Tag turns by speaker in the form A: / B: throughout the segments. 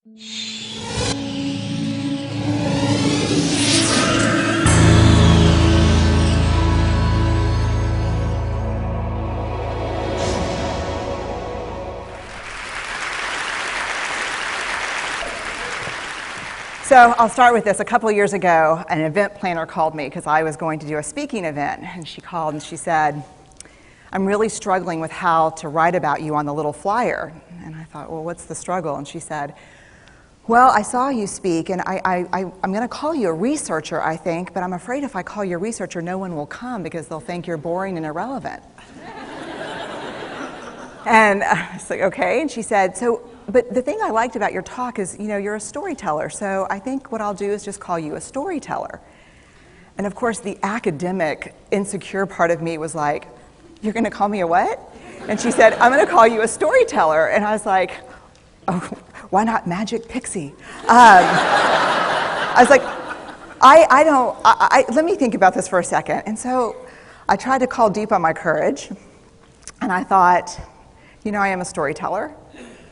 A: So I'll start with this. A couple of years ago, an event planner called me because I was going to do a speaking event. And she called and she said, I'm really struggling with how to write about you on the little flyer. And I thought, well, what's the struggle? And she said, well, I saw you speak, and I'm going to call you a researcher, I think, but I'm afraid if I call you a researcher, no one will come because they'll think you're boring and irrelevant. And I was like, okay. And she said, but the thing I liked about your talk is, you're a storyteller, so I think what I'll do is just call you a storyteller. And of course, the academic, insecure part of me was like, you're going to call me a what? And she said, I'm going to call you a storyteller. And I was like, oh, why not Magic Pixie? I was like, let me think about this for a second. And so I tried to call deep on my courage, and I thought, I am a storyteller.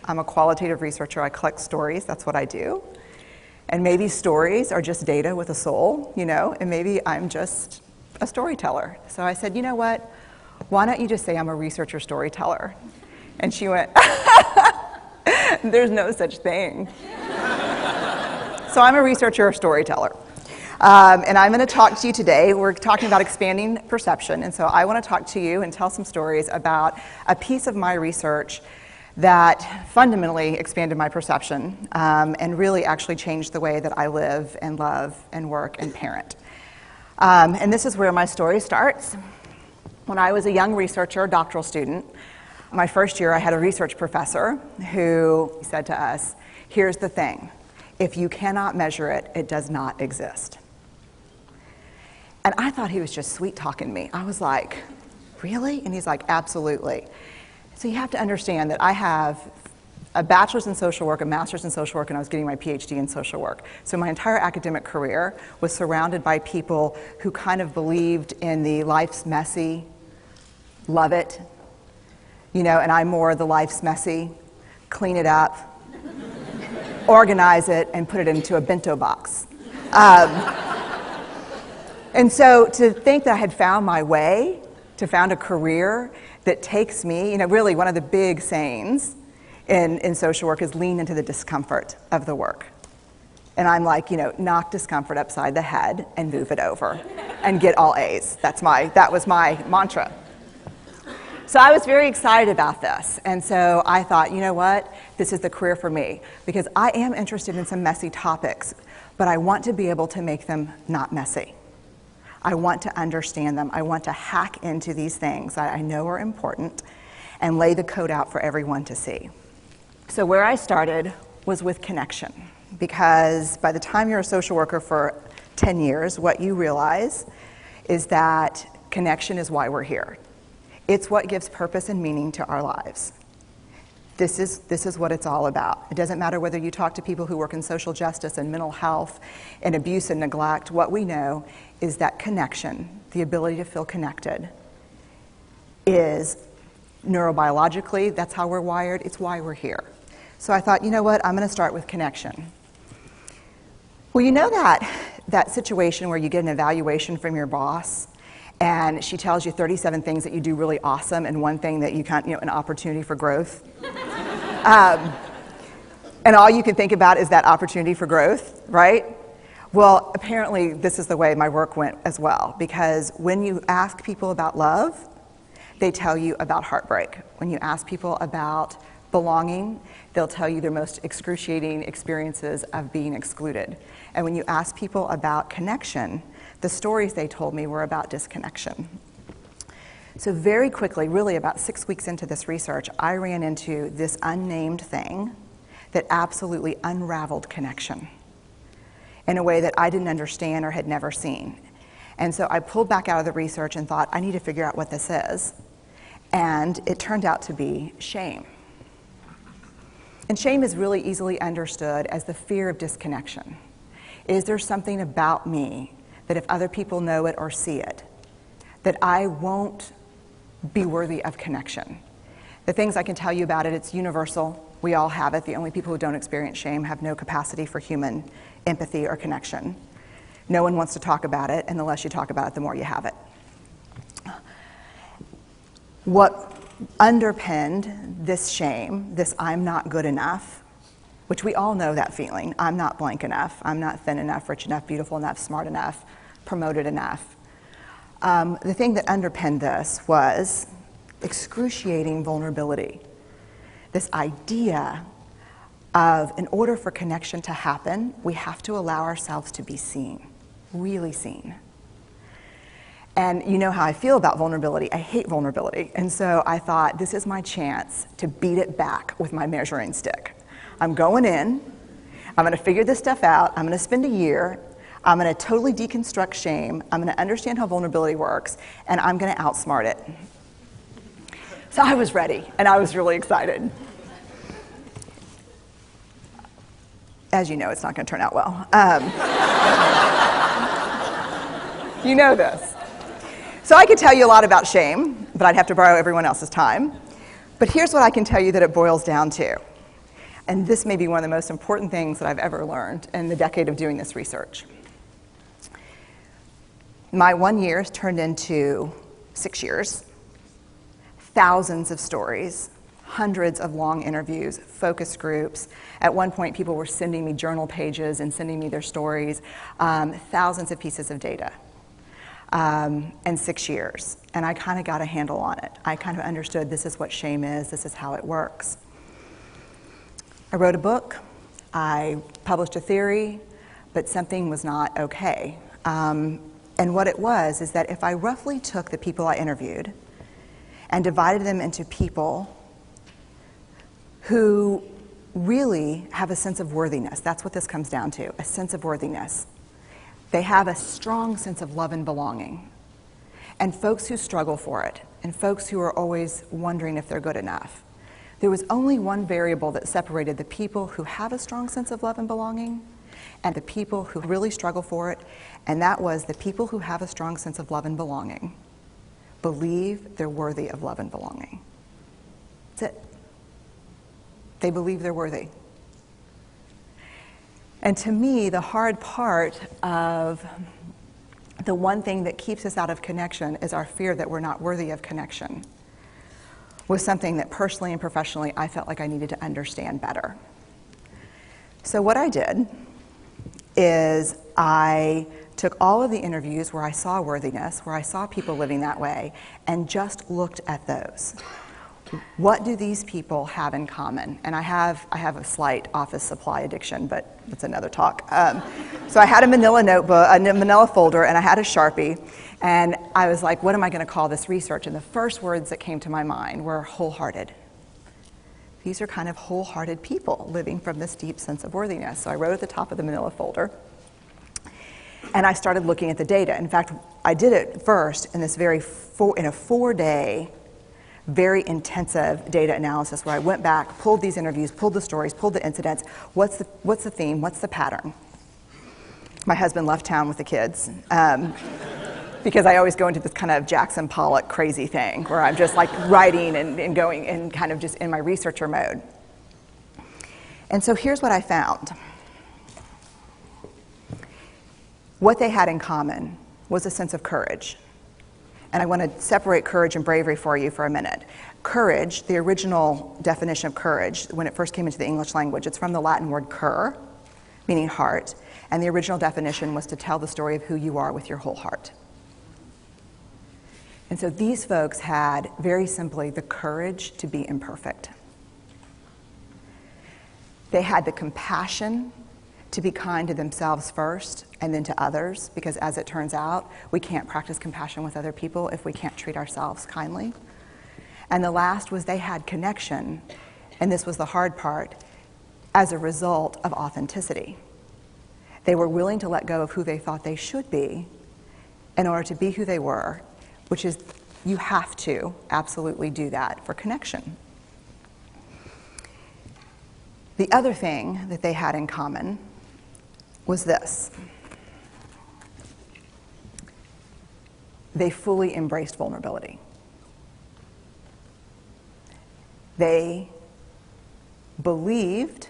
A: I'm a qualitative researcher. I collect stories. That's what I do. And maybe stories are just data with a soul, and maybe I'm just a storyteller. So I said, you know what? Why don't you just say I'm a researcher storyteller? And she went, there's no such thing. So I'm a researcher storyteller. And I'm going to talk to you today. We're talking about expanding perception. And so I want to talk to you and tell some stories about a piece of my research that fundamentally expanded my perception and really actually changed the way that I live and love and work and parent. And this is where my story starts. When I was a young researcher, doctoral student, my first year I had a research professor who said to us, here's the thing, if you cannot measure it, it does not exist. And I thought he was just sweet-talking me. I was like, really? And he's like, absolutely. So you have to understand that I have a bachelor's in social work, a master's in social work, and I was getting my PhD in social work. So my entire academic career was surrounded by people who kind of believed in the life's messy, love it, and I'm more the life's messy, clean it up, organize it, and put it into a bento box. And so to think that I had found my way, to found a career that takes me, really one of the big sayings in social work is lean into the discomfort of the work. And I'm like, knock discomfort upside the head and move it over and get all A's. That was my mantra. So I was very excited about this. And so I thought, you know what? This is the career for me because I am interested in some messy topics, but I want to be able to make them not messy. I want to understand them. I want to hack into these things that I know are important and lay the code out for everyone to see. So where I started was with connection, because by the time you're a social worker for 10 years, what you realize is that connection is why we're here. It's what gives purpose and meaning to our lives. This is what it's all about. It doesn't matter whether you talk to people who work in social justice and mental health and abuse and neglect. What we know is that connection, the ability to feel connected, is neurobiologically, that's how we're wired. It's why we're here. So I thought, you know what? I'm going to start with connection. Well, that situation where you get an evaluation from your boss and she tells you 37 things that you do really awesome and one thing that you can't, an opportunity for growth. And all you can think about is that opportunity for growth, right? Well, apparently this is the way my work went as well, because when you ask people about love, they tell you about heartbreak. When you ask people about belonging, they'll tell you their most excruciating experiences of being excluded. And when you ask people about connection, the stories they told me were about disconnection. So very quickly, really about 6 weeks into this research, I ran into this unnamed thing that absolutely unraveled connection in a way that I didn't understand or had never seen. And so I pulled back out of the research and thought, I need to figure out what this is. And it turned out to be shame. And shame is really easily understood as the fear of disconnection. Is there something about me that if other people know it or see it, that I won't be worthy of connection? The things I can tell you about it, it's universal. We all have it. The only people who don't experience shame have no capacity for human empathy or connection. No one wants to talk about it, and the less you talk about it, the more you have it. What underpinned this shame, this I'm not good enough, which we all know that feeling, I'm not blank enough, I'm not thin enough, rich enough, beautiful enough, smart enough, promoted enough. The thing that underpinned this was excruciating vulnerability. This idea of, in order for connection to happen, we have to allow ourselves to be seen, really seen. And you know how I feel about vulnerability. I hate vulnerability. And so I thought, this is my chance to beat it back with my measuring stick. I'm going in, I'm going to figure this stuff out, I'm going to spend a year, I'm going to totally deconstruct shame, I'm going to understand how vulnerability works, and I'm going to outsmart it. So I was ready, and I was really excited. As you know, it's not going to turn out well. You know this. So I could tell you a lot about shame, but I'd have to borrow everyone else's time. But here's what I can tell you that it boils down to. And this may be one of the most important things that I've ever learned in the decade of doing this research. My 1 year turned into 6 years, thousands of stories, hundreds of long interviews, focus groups. At one point, people were sending me journal pages and sending me their stories, thousands of pieces of data, and 6 years. And I kind of got a handle on it. I kind of understood this is what shame is, this is how it works. I wrote a book, I published a theory, but something was not okay. And what it was is that if I roughly took the people I interviewed and divided them into people who really have a sense of worthiness, that's what this comes down to, a sense of worthiness. They have a strong sense of love and belonging. And folks who struggle for it, and folks who are always wondering if they're good enough. There was only one variable that separated the people who have a strong sense of love and belonging and the people who really struggle for it, and that was the people who have a strong sense of love and belonging believe they're worthy of love and belonging. That's it. They believe they're worthy. And to me, the hard part of the one thing that keeps us out of connection is our fear that we're not worthy of connection, was something that personally and professionally I felt like I needed to understand better. So what I did is I took all of the interviews where I saw worthiness, where I saw people living that way, and just looked at those. What do these people have in common? And I have a slight office supply addiction, but that's another talk. So I had a manila notebook, a manila folder, and I had a Sharpie, and I was like, what am I going to call this research? And the first words that came to my mind were wholehearted. These are kind of wholehearted people living from this deep sense of worthiness. So I wrote at the top of the manila folder, and I started looking at the data. In fact, I did it first in this in a 4-day, very intensive data analysis where I went back, pulled these interviews, pulled the stories, pulled the incidents. What's the theme? What's the pattern? My husband left town with the kids because I always go into this kind of Jackson Pollock crazy thing where I'm just like writing and going and kind of just in my researcher mode. And so here's what I found. What they had in common was a sense of courage. And I want to separate courage and bravery for you for a minute. Courage, the original definition of courage, when it first came into the English language, it's from the Latin word cur, meaning heart. And the original definition was to tell the story of who you are with your whole heart. And so these folks had, very simply, the courage to be imperfect. They had the compassion to be kind to themselves first and then to others, because as it turns out, we can't practice compassion with other people if we can't treat ourselves kindly. And the last was they had connection, and this was the hard part, as a result of authenticity. They were willing to let go of who they thought they should be in order to be who they were, which is, you have to absolutely do that for connection. The other thing that they had in common was this. They fully embraced vulnerability. They believed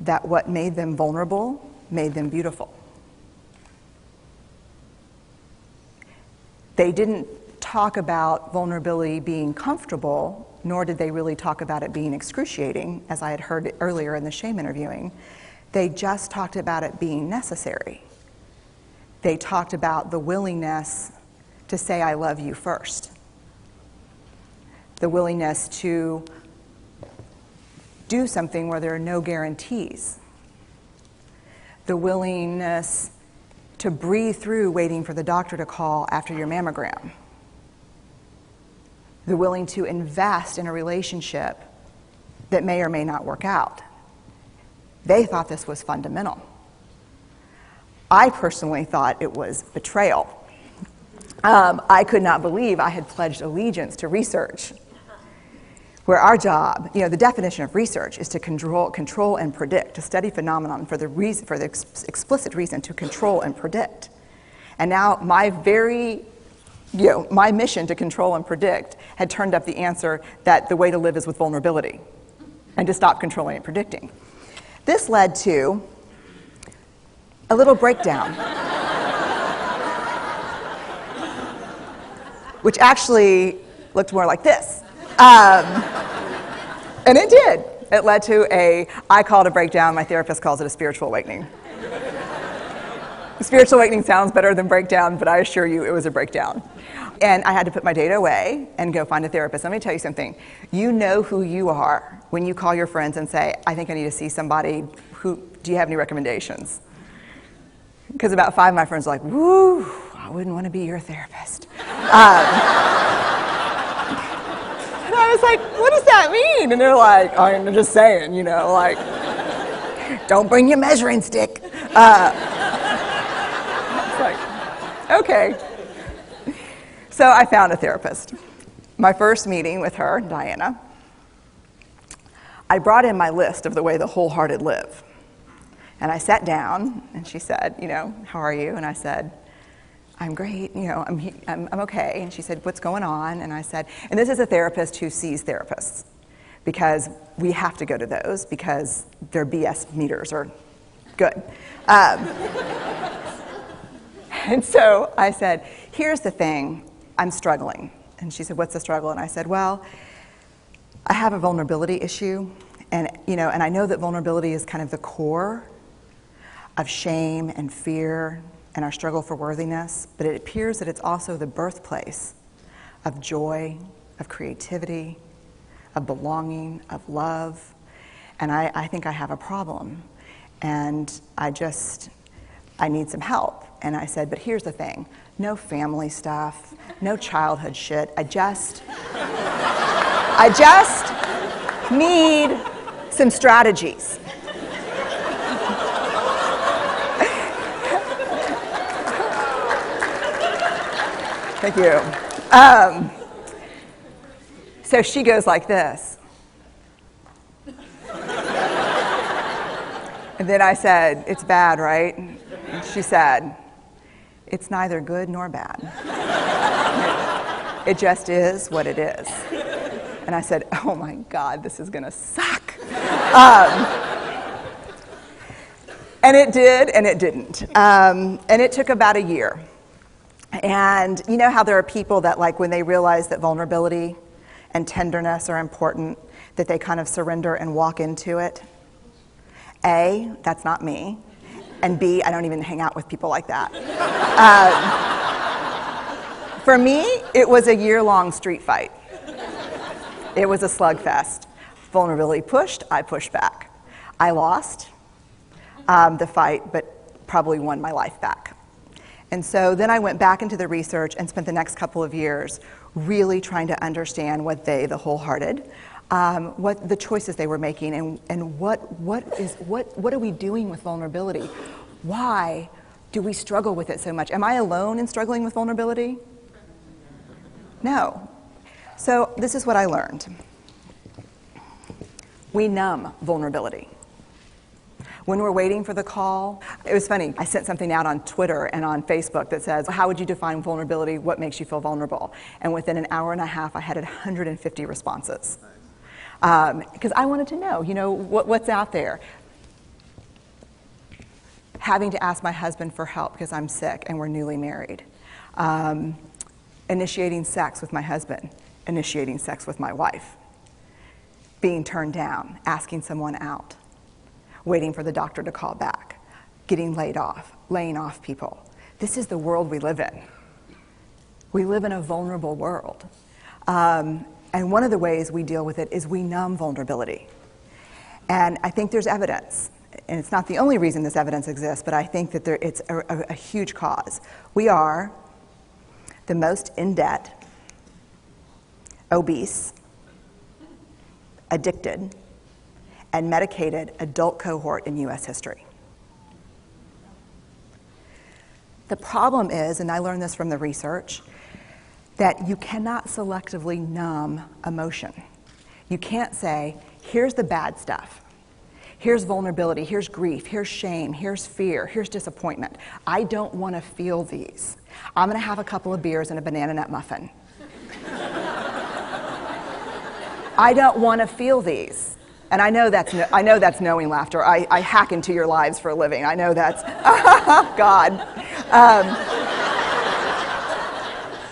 A: that what made them vulnerable made them beautiful. They didn't talk about vulnerability being comfortable, nor did they really talk about it being excruciating, as I had heard earlier in the shame interviewing. They just talked about it being necessary. They talked about the willingness to say, I love you first. The willingness to do something where there are no guarantees. The willingness to breathe through waiting for the doctor to call after your mammogram. The willing to invest in a relationship that may or may not work out. They thought this was fundamental. I personally thought it was betrayal. I could not believe I had pledged allegiance to research, where our job, the definition of research is to control and predict, to study phenomenon for the explicit reason to control and predict. And now my mission to control and predict had turned up the answer that the way to live is with vulnerability and to stop controlling and predicting. This led to a little breakdown, which actually looked more like this. And it did. It led to I call it a breakdown, my therapist calls it a spiritual awakening. Spiritual awakening sounds better than breakdown, but I assure you it was a breakdown. And I had to put my data away and go find a therapist. Let me tell you something. You know who you are when you call your friends and say, I think I need to see somebody. Do you have any recommendations? Because about 5 of my friends are like, woo, I wouldn't want to be your therapist. And I was like, what does that mean? And they're like, oh, I'm just saying, don't bring your measuring stick. It's like, okay. So I found a therapist. My first meeting with her, Diana, I brought in my list of the way the wholehearted live. And I sat down, and she said, how are you? And I said, I'm great, I'm okay. And she said, what's going on? And I said, and this is a therapist who sees therapists, because we have to go to those because their BS meters are good. And so I said, here's the thing, I'm struggling. And she said, what's the struggle? And I said, well, I have a vulnerability issue, and I know that vulnerability is kind of the core of shame and fear and our struggle for worthiness, but it appears that it's also the birthplace of joy, of creativity, of belonging, of love, and I think I have a problem, and I need some help. And I said, but here's the thing, no family stuff, no childhood shit, I just need some strategies. Thank you. So she goes like this. And then I said, it's bad, right? And she said, it's neither good nor bad. It just is what it is. And I said, oh my God, this is gonna suck. And it did, and it didn't. And it took about a year. And you know how there are people that, when they realize that vulnerability and tenderness are important, that they kind of surrender and walk into it? A, that's not me. And B, I don't even hang out with people like that. For me, it was a year-long street fight. It was a slugfest. Vulnerability pushed, I pushed back. I lost the fight, but probably won my life back. And so then I went back into the research and spent the next couple of years really trying to understand what the wholehearted, what the choices they were making, and what are we doing with vulnerability? Why do we struggle with it so much? Am I alone in struggling with vulnerability? No. So this is what I learned. We numb vulnerability. When we're waiting for the call, it was funny, I sent something out on Twitter and on Facebook that says, how would you define vulnerability? What makes you feel vulnerable? And within an hour and a half, I had 150 responses. Because I wanted to know, what's out there. Having to ask my husband for help because I'm sick and we're newly married. Initiating sex with my husband. Initiating sex with my wife. Being turned down. Asking someone out. Waiting for the doctor to call back. Getting laid off. Laying off people. This is the world we live in. We live in a vulnerable world. And one of the ways we deal with it is we numb vulnerability. And I think there's evidence, and it's not the only reason this evidence exists, but I think that it's a huge cause. We are the most in debt, obese, addicted, and medicated adult cohort in U.S. history. The problem is, and I learned this from the research, that you cannot selectively numb emotion. You can't say, here's the bad stuff. Here's vulnerability, here's grief, here's shame, here's fear, here's disappointment. I don't want to feel these. I'm going to have a couple of beers and a banana nut muffin. I don't want to feel these. And I know that's knowing laughter. I hack into your lives for a living. I know that's, God.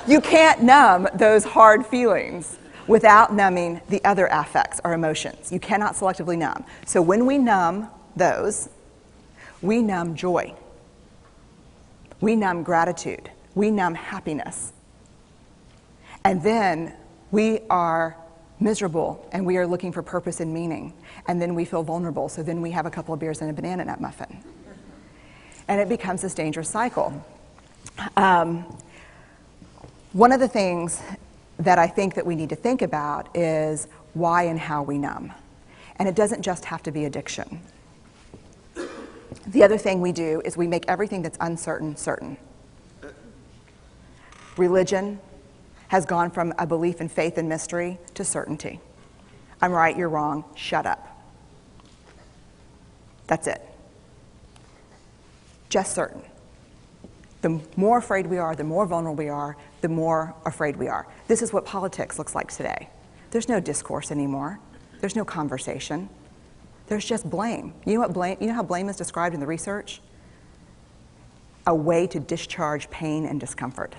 A: You can't numb those hard feelings without numbing the other affects or emotions. You cannot selectively numb. So when we numb those, we numb joy. We numb gratitude. We numb happiness. And then we are miserable and we are looking for purpose and meaning. And then we feel vulnerable. So then we have a couple of beers and a banana nut muffin. And it becomes this dangerous cycle. One of the things that I think that we need to think about is why and how we numb. And it doesn't just have to be addiction. The other thing we do is we make everything that's uncertain, certain. Religion has gone from a belief in faith and mystery to certainty. I'm right, you're wrong, shut up. That's it. Just certain. The more afraid we are, the more vulnerable we are, the more afraid we are. This is what politics looks like today. There's no discourse anymore. There's no conversation. There's just blame. You know how blame is described in the research? A way to discharge pain and discomfort.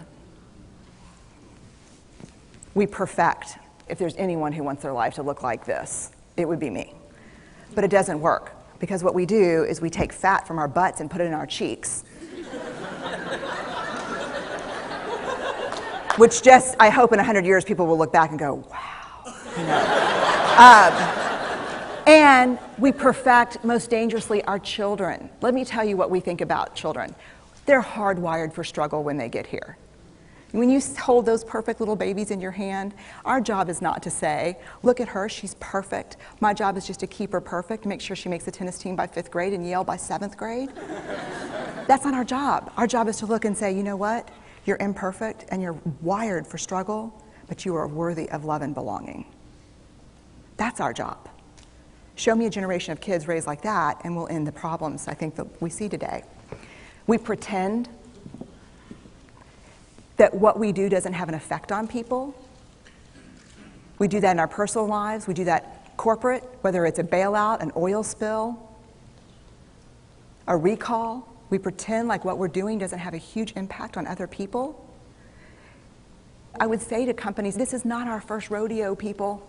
A: We perfect. If there's anyone who wants their life to look like this, it would be me. But it doesn't work, because what we do is we take fat from our butts and put it in our cheeks. Which just, I hope in 100 years people will look back and go, wow. And we perfect, most dangerously, our children. Let me tell you what we think about children. They're hardwired for struggle when they get here. When you hold those perfect little babies in your hand, our job is not to say, look at her, she's perfect. My job is just to keep her perfect, make sure she makes the tennis team by 5th grade and Yale by 7th grade. That's not our job. Our job is to look and say, you know what? You're imperfect and you're wired for struggle, but you are worthy of love and belonging. That's our job. Show me a generation of kids raised like that and we'll end the problems I think that we see today. We pretend that what we do doesn't have an effect on people. We do that in our personal lives. We do that corporate, whether it's a bailout, an oil spill, a recall. We pretend like what we're doing doesn't have a huge impact on other people. I would say to companies, this is not our first rodeo, people.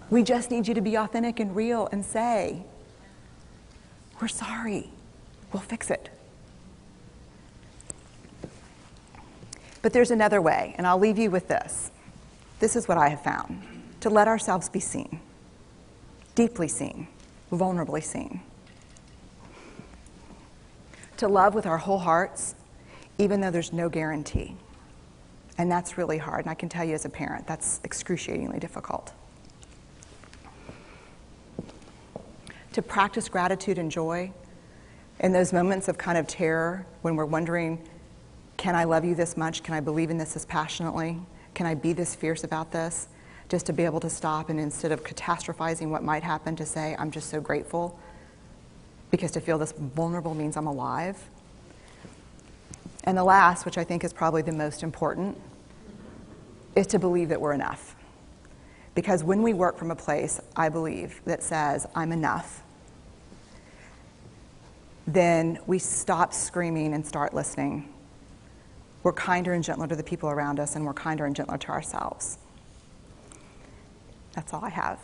A: We just need you to be authentic and real and say, we're sorry, we'll fix it. But there's another way, and I'll leave you with this. This is what I have found. To let ourselves be seen, deeply seen, vulnerably seen. To love with our whole hearts, even though there's no guarantee. And that's really hard, and I can tell you as a parent, that's excruciatingly difficult. To practice gratitude and joy in those moments of kind of terror when we're wondering, can I love you this much? Can I believe in this as passionately? Can I be this fierce about this? Just to be able to stop and instead of catastrophizing what might happen, to say, I'm just so grateful. Because to feel this vulnerable means I'm alive. And the last, which I think is probably the most important, is to believe that we're enough. Because when we work from a place, I believe, that says, I'm enough, then we stop screaming and start listening. We're kinder and gentler to the people around us, and we're kinder and gentler to ourselves. That's all I have.